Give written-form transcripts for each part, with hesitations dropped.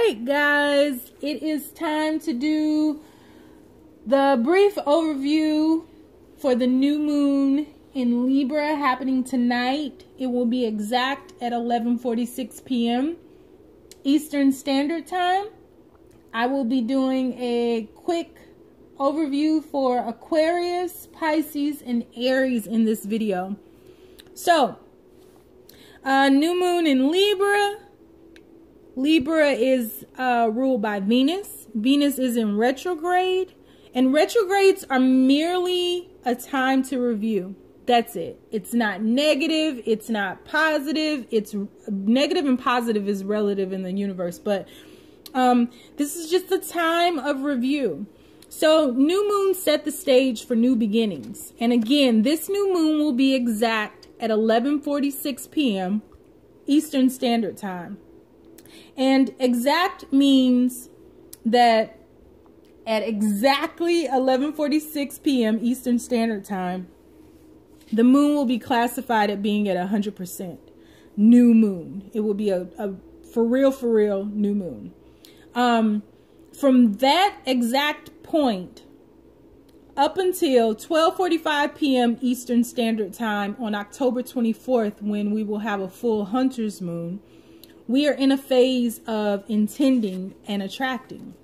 right, guys, it is time to do the brief overview for the new moon in Libra happening tonight. It will be exact at 11:46 p.m. Eastern Standard Time. I will be doing a quick overview for Aquarius, Pisces, and Aries in this video. So, new moon in Libra. Libra is ruled by Venus. Venus is in retrograde. And retrogrades are merely a time to review. That's it. It's not negative. It's not positive. It's negative and positive is relative in the universe. But this is just a time of review. So new moon set the stage for new beginnings. And again, this new moon will be exact at 11:46 p.m. Eastern Standard Time. And exact means that at exactly 11:46 p.m. Eastern Standard Time, the moon will be classified at being at 100% new moon. It will be a for real new moon. From that exact point up until 12:45 p.m. Eastern Standard Time on October 24th, when we will have a full hunter's moon, we are in a phase of intending and attracting.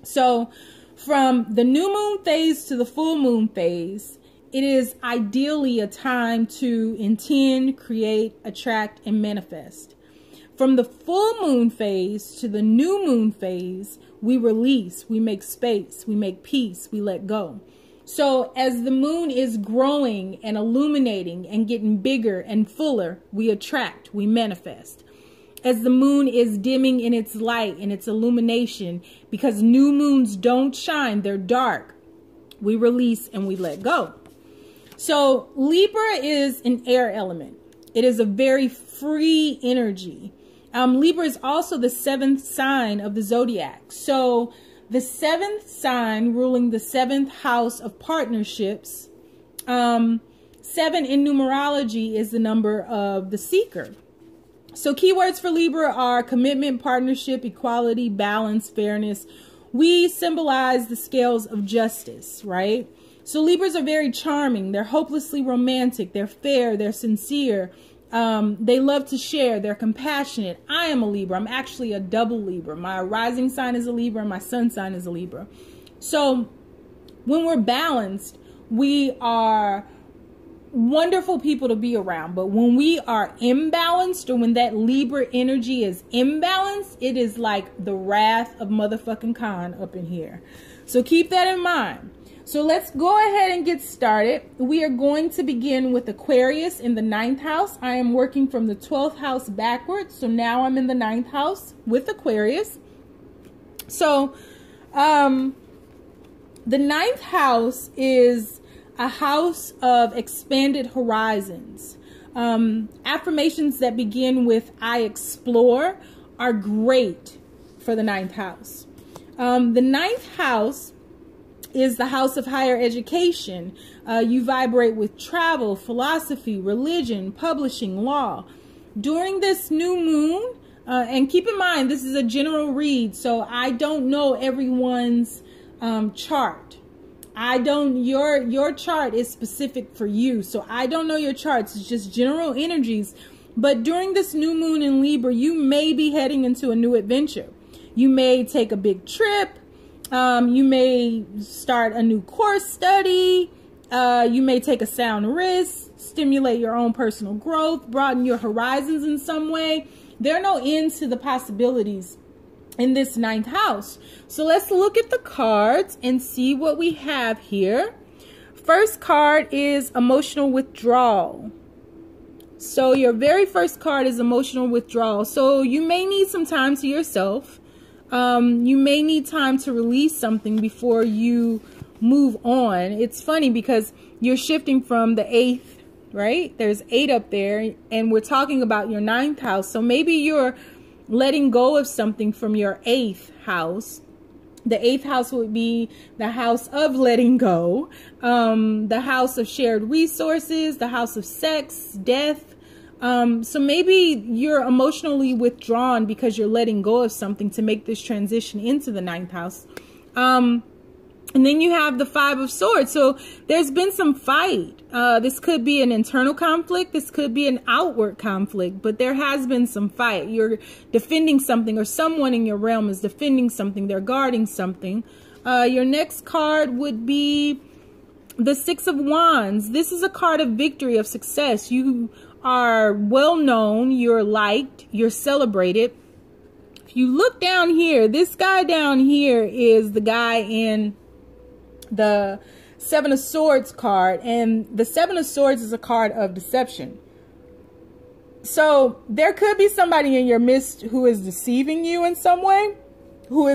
So from the new moon phase to the full moon phase, it is ideally a time to intend, create, attract, and manifest. From the full moon phase to the new moon phase, we release, we make space, we make peace, we let go. So as the moon is growing and illuminating and getting bigger and fuller, we attract, we manifest. As the moon is dimming in its light and its illumination, because new moons don't shine, they're dark, we release and we let go. So Libra is an air element. It is a very free energy. Libra is also the 7th sign of the zodiac. So the 7th sign ruling the 7th house of partnerships. 7 in numerology is the number of the seeker. So keywords for Libra are commitment, partnership, equality, balance, fairness. We symbolize the scales of justice, right? So Libras are very charming. They're hopelessly romantic. They're fair. They're sincere. They love to share. They're compassionate. I am a Libra. I'm actually a double Libra. My rising sign is a Libra and my sun sign is a Libra. So when we're balanced, we are wonderful people to be around. But when we are imbalanced, or when that Libra energy is imbalanced, it is like the wrath of motherfucking Khan up in here. So keep that in mind. So let's go ahead and get started. We are going to begin with Aquarius in the 9th house. I am working from the 12th house backwards. So now I'm in the 9th house with Aquarius. So the 9th house is a house of expanded horizons. Affirmations that begin with I explore are great for the 9th house. The 9th house is the house of higher education. You vibrate with travel, philosophy, religion, publishing, law. During this new moon, and keep in mind, this is a general read, so I don't know everyone's chart. Your chart is specific for you, so I don't know your charts. It's just general energies. But during this new moon in Libra, you may be heading into a new adventure. You may take a big trip. You may start a new course study. You may take a sound risk, stimulate your own personal growth, broaden your horizons in some way. There are no ends to the possibilities in this 9th house. So let's look at the cards and see what we have here. First card is emotional withdrawal. So your very first card is emotional withdrawal. So you may need some time to yourself. You may need time to release something before you move on. It's funny because you're shifting from the 8th, right? There's 8 up there, and we're talking about your 9th house. So maybe you're letting go of something from your 8th house. The 8th house would be the house of letting go, the house of shared resources, the house of sex, death, So maybe you're emotionally withdrawn because you're letting go of something to make this transition into the 9th house. And then you have the 5 of Swords. So there's been some fight. This could be an internal conflict. This could be an outward conflict, but there has been some fight. You're defending something, or someone in your realm is defending something. They're guarding something. Your next card would be the 6 of Wands. This is a card of victory, of success. You are well known. You're liked. You're celebrated. If you look down here, this guy down here is the guy in the 7 of Swords card, and the 7 of Swords is a card of deception. So there could be somebody in your midst who is deceiving you in some way, who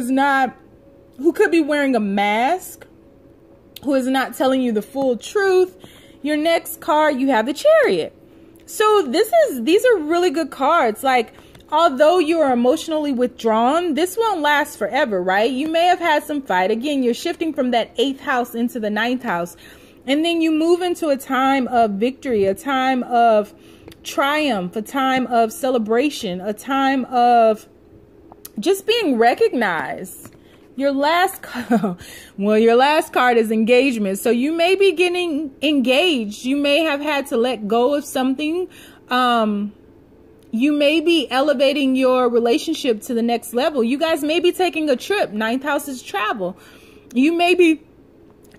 could be wearing a mask, who is not telling you the full truth. Your next card, you have the Chariot. So these are really good cards. Like, although you are emotionally withdrawn, this won't last forever, right? You may have had some fight. Again, you're shifting from that 8th house into the 9th house. And then you move into a time of victory, a time of triumph, a time of celebration, a time of just being recognized. Your last card, well, your last card is engagement. So you may be getting engaged. You may have had to let go of something. You may be elevating your relationship to the next level. You guys may be taking a trip. 9th house is travel. You may be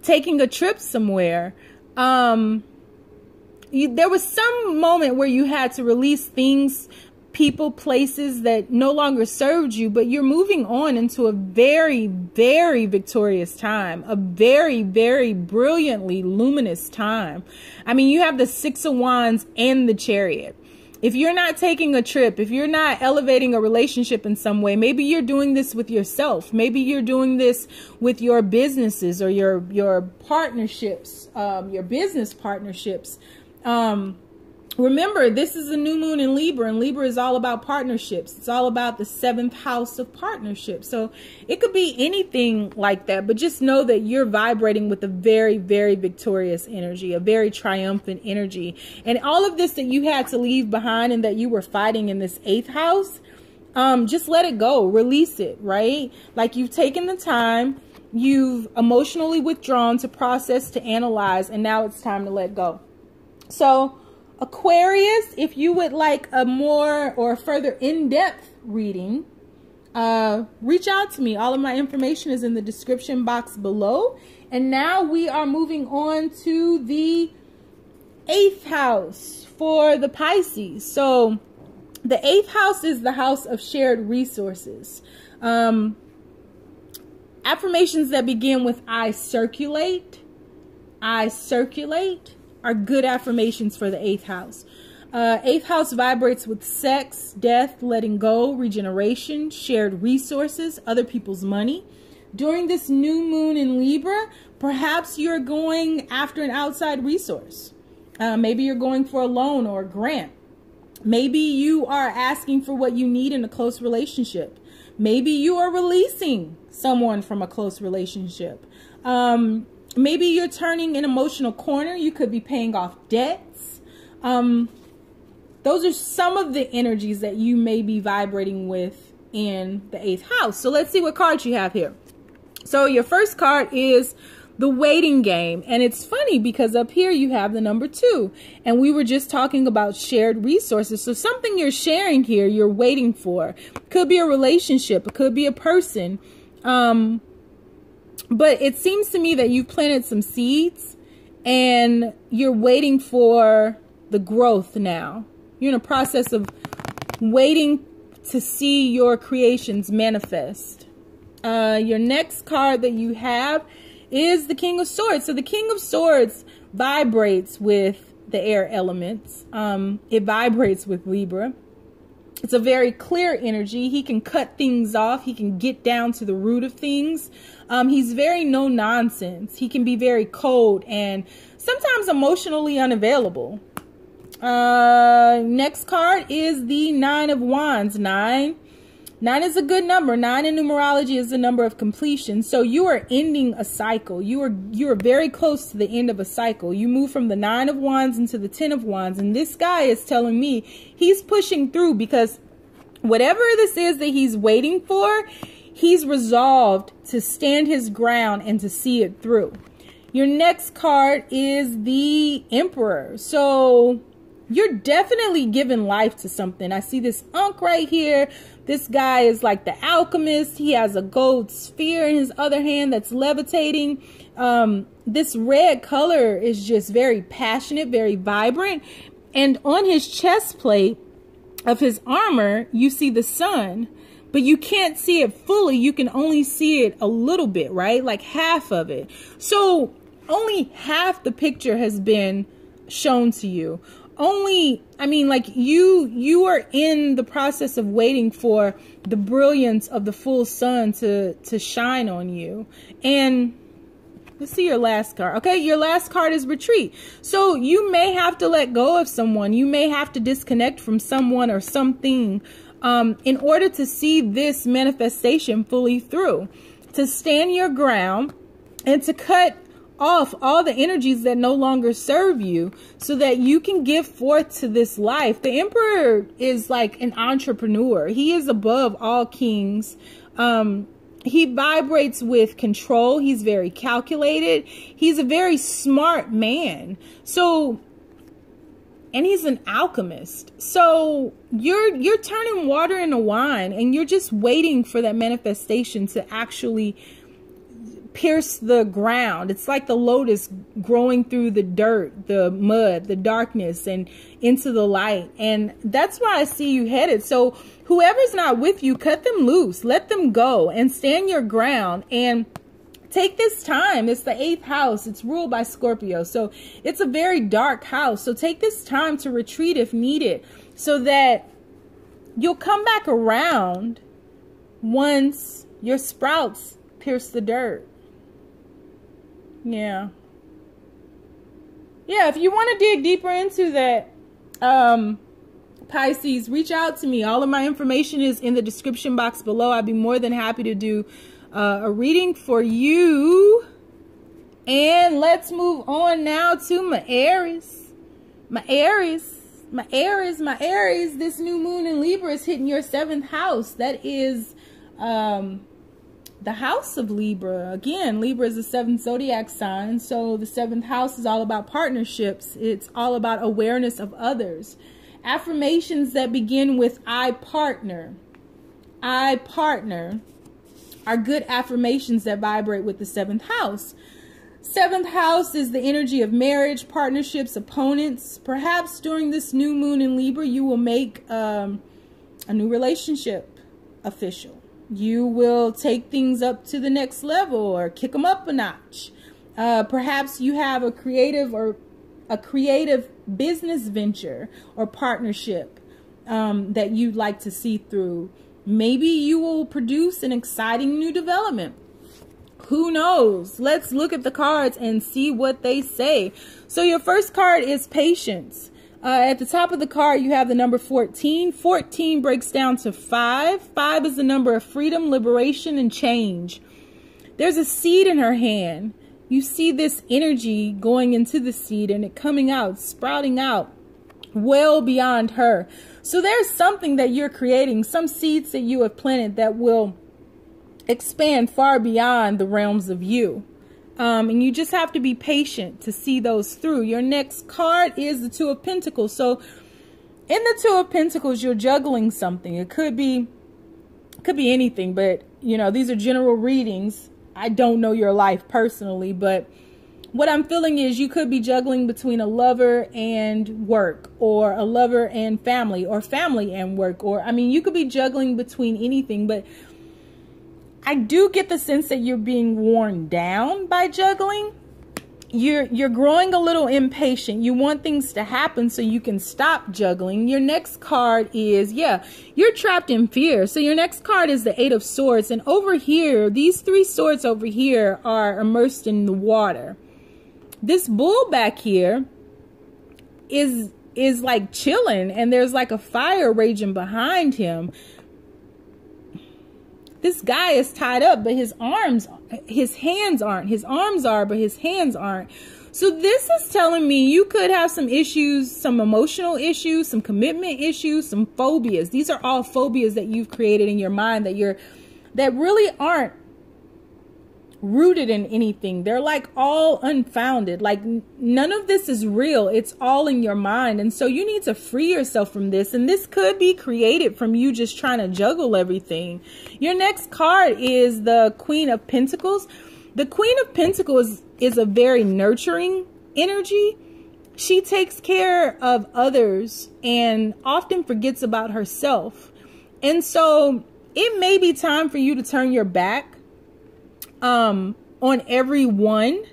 taking a trip somewhere. There was some moment where you had to release things, people, places that no longer served you, but you're moving on into a very, very victorious time, a very, very brilliantly luminous time. I mean, you have the 6 of Wands and the Chariot. If you're not taking a trip, if you're not elevating a relationship in some way, maybe you're doing this with yourself. Maybe you're doing this with your businesses or your partnerships, your business partnerships. Remember, this is a new moon in Libra, and Libra is all about partnerships. It's all about the 7th house of partnerships. So it could be anything like that, but just know that you're vibrating with a very, very victorious energy, a very triumphant energy. And all of this that you had to leave behind and that you were fighting in this 8th house, just let it go, release it, right? Like, you've taken the time, you've emotionally withdrawn to process, to analyze, and now it's time to let go. So Aquarius, if you would like a more or further in-depth reading, reach out to me. All of my information is in the description box below. And now we are moving on to the 8th house for the Pisces. So the 8th house is the house of shared resources. Affirmations that begin with I circulate are good affirmations for the 8th house. 8th house vibrates with sex, death, letting go, regeneration, shared resources, other people's money. During this new moon in Libra, perhaps you're going after an outside resource. Maybe you're going for a loan or a grant. Maybe you are asking for what you need in a close relationship. Maybe you are releasing someone from a close relationship. Maybe you're turning an emotional corner. You could be paying off debts. Those are some of the energies that you may be vibrating with in the 8th house. So let's see what cards you have here. So your first card is the waiting game. And it's funny because up here you have the number 2. And we were just talking about shared resources. So something you're sharing here, you're waiting for. Could be a relationship. It could be a person. But it seems to me that you've planted some seeds and you're waiting for the growth now. You're in a process of waiting to see your creations manifest. Your next card that you have is the King of Swords. So the King of Swords vibrates with the air elements. It vibrates with Libra. It's a very clear energy. He can cut things off. He can get down to the root of things. He's very no nonsense. He can be very cold and sometimes emotionally unavailable. Next card is the 9 of Wands. Nine 9 is a good number. 9 in numerology is the number of completion. So you are ending a cycle. You are very close to the end of a cycle. You move from the 9 of Wands into the 10 of Wands. And this guy is telling me he's pushing through, because whatever this is that he's waiting for, he's resolved to stand his ground and to see it through. Your next card is the Emperor. So you're definitely giving life to something. I see this Ankh right here. This guy is like the alchemist. He has a gold sphere in his other hand that's levitating. This red color is just very passionate, very vibrant. And on his chest plate of his armor, you see the sun, but you can't see it fully. You can only see it a little bit, right? Like half of it. So only half the picture has been shown to you. I mean, like you are in the process of waiting for the brilliance of the full sun to shine on you. And let's see your last card. Okay, your last card is retreat. So you may have to let go of someone. You may have to disconnect from someone or something in order to see this manifestation fully through, to stand your ground and to cut off all the energies that no longer serve you, so that you can give forth to this life. The Emperor is like an entrepreneur. He is above all kings. He vibrates with control. He's very calculated. He's a very smart man. So, and he's an alchemist. So you're turning water into wine, and you're just waiting for that manifestation to actually pierce the ground. It's like the lotus growing through the dirt, the mud, the darkness, and into the light. And that's where I see you headed. So whoever's not with you, cut them loose, let them go, and stand your ground and take this time. It's the 8th house. It's ruled by Scorpio. So it's a very dark house. So take this time to retreat if needed, so that you'll come back around once your sprouts pierce the dirt. Yeah, if you want to dig deeper into that, Pisces, reach out to me. All of my information is in the description box below. I'd be more than happy to do a reading for you. And let's move on now to my Aries. My Aries. This new moon in Libra is hitting your 7th house. That is the house of Libra. Again, Libra is the 7th zodiac sign. So the 7th house is all about partnerships. It's all about awareness of others. Affirmations that begin with I partner. I partner are good affirmations that vibrate with the 7th house. 7th house is the energy of marriage, partnerships, opponents. Perhaps during this new moon in Libra, you will make a new relationship official. You will take things up to the next level or kick them up a notch. Perhaps you have a creative business venture or partnership that you'd like to see through. Maybe you will produce an exciting new development. Who knows? Let's look at the cards and see what they say. So your first card is patience. At the top of the card, you have the number 14. 14 breaks down to 5. 5 is the number of freedom, liberation, and change. There's a seed in her hand. You see this energy going into the seed and it coming out, sprouting out well beyond her. So there's something that you're creating, some seeds that you have planted that will expand far beyond the realms of you. And you just have to be patient to see those through. Your next card is the 2 of Pentacles. So in the 2 of Pentacles, you're juggling something. It could be anything, but you know, these are general readings. I don't know your life personally, but what I'm feeling is you could be juggling between a lover and work, or a lover and family, or family and work, or I mean, you could be juggling between anything, but I do get the sense that you're being worn down by juggling. You're growing a little impatient. You want things to happen so you can stop juggling. Your next card is, you're trapped in fear. So your next card is the 8 of Swords. And over here, these 3 swords over here are immersed in the water. This bull back here is like chilling, and there's like a fire raging behind him. this guy is tied up, but his hands aren't. His arms are, but his hands aren't. So this is telling me you could have some issues, some emotional issues, some commitment issues, some phobias. These are all phobias that you've created in your mind that really aren't rooted in anything. They're like all unfounded. Like none of this is real. It's all in your mind. And so you need to free yourself from this. And this could be created from you just trying to juggle everything. Your next card is the Queen of Pentacles. The Queen of Pentacles is a very nurturing energy. She takes care of others and often forgets about herself. And so it may be time for you to turn your back on everyone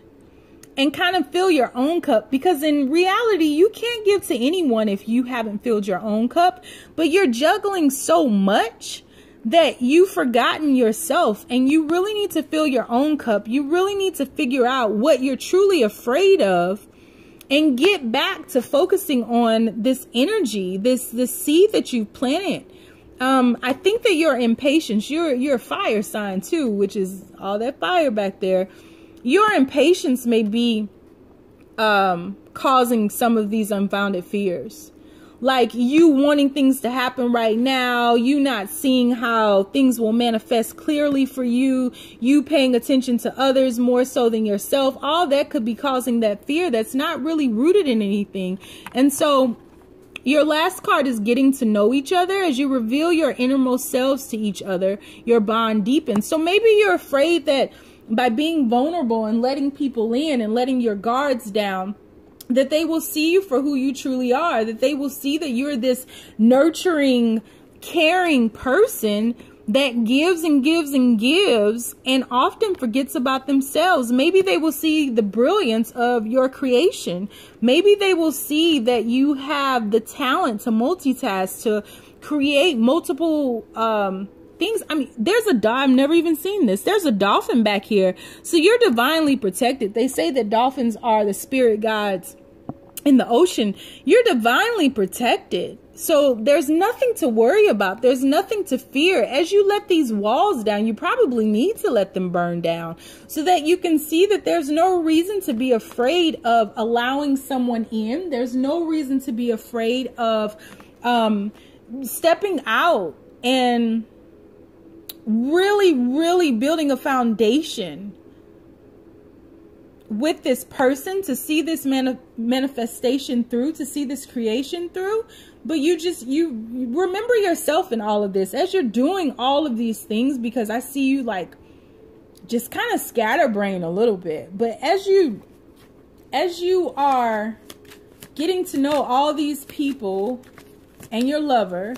and kind of fill your own cup, because in reality you can't give to anyone if you haven't filled your own cup. But you're juggling so much that you've forgotten yourself, and you really need to fill your own cup. You really need to figure out what you're truly afraid of and get back to focusing on this energy, this seed that you've planted. I think that your impatience, you're a fire sign too, which is all that fire back there. Your impatience may be causing some of these unfounded fears. Like you wanting things to happen right now, you not seeing how things will manifest clearly for you, you paying attention to others more so than yourself. All that could be causing that fear that's not really rooted in anything. And so your last card is getting to know each other. As you reveal your innermost selves to each other, your bond deepens. So maybe you're afraid that by being vulnerable and letting people in and letting your guards down, that they will see you for who you truly are, that they will see that you're this nurturing, caring person that gives and gives and gives and often forgets about themselves. Maybe they will see the brilliance of your creation. Maybe they will see that you have the talent to multitask, to create multiple things. I mean, there's I've never even seen this. There's a dolphin back here. So you're divinely protected. They say that dolphins are the spirit guides in the ocean. You're divinely protected. So there's nothing to worry about. There's nothing to fear. As you let these walls down, you probably need to let them burn down so that you can see that there's no reason to be afraid of allowing someone in. There's no reason to be afraid of stepping out and really building a foundation with this person to see this manifestation through, to see this creation through. But you remember yourself in all of this as you're doing all of these things, because I see you like just kind of scatterbrain a little bit. But as you are getting to know all these people and your lover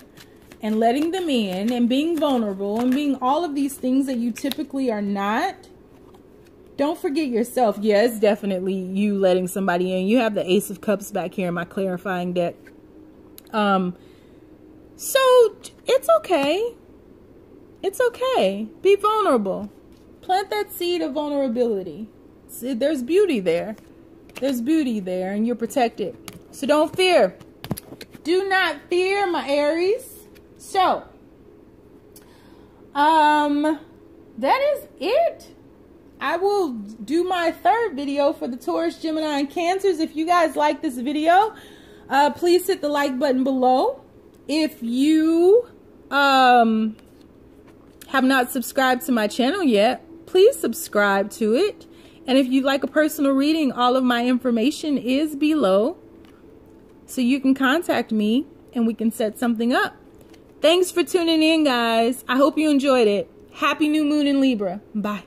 and letting them in and being vulnerable and being all of these things that you typically are not, don't forget yourself. Yeah, it's definitely you letting somebody in. You have the Ace of Cups back here in my clarifying deck. So it's okay. It's okay. Be vulnerable. Plant that seed of vulnerability. See, there's beauty there. There's beauty there, and you're protected. So don't fear. Do not fear, my Aries. So, that is it. I will do my third video for the Taurus, Gemini, and Cancers. If you guys like this video, please hit the like button below. If you have not subscribed to my channel yet, please subscribe to it. And if you'd like a personal reading, all of my information is below, so you can contact me and we can set something up. Thanks for tuning in, guys. I hope you enjoyed it. Happy new moon in Libra. Bye.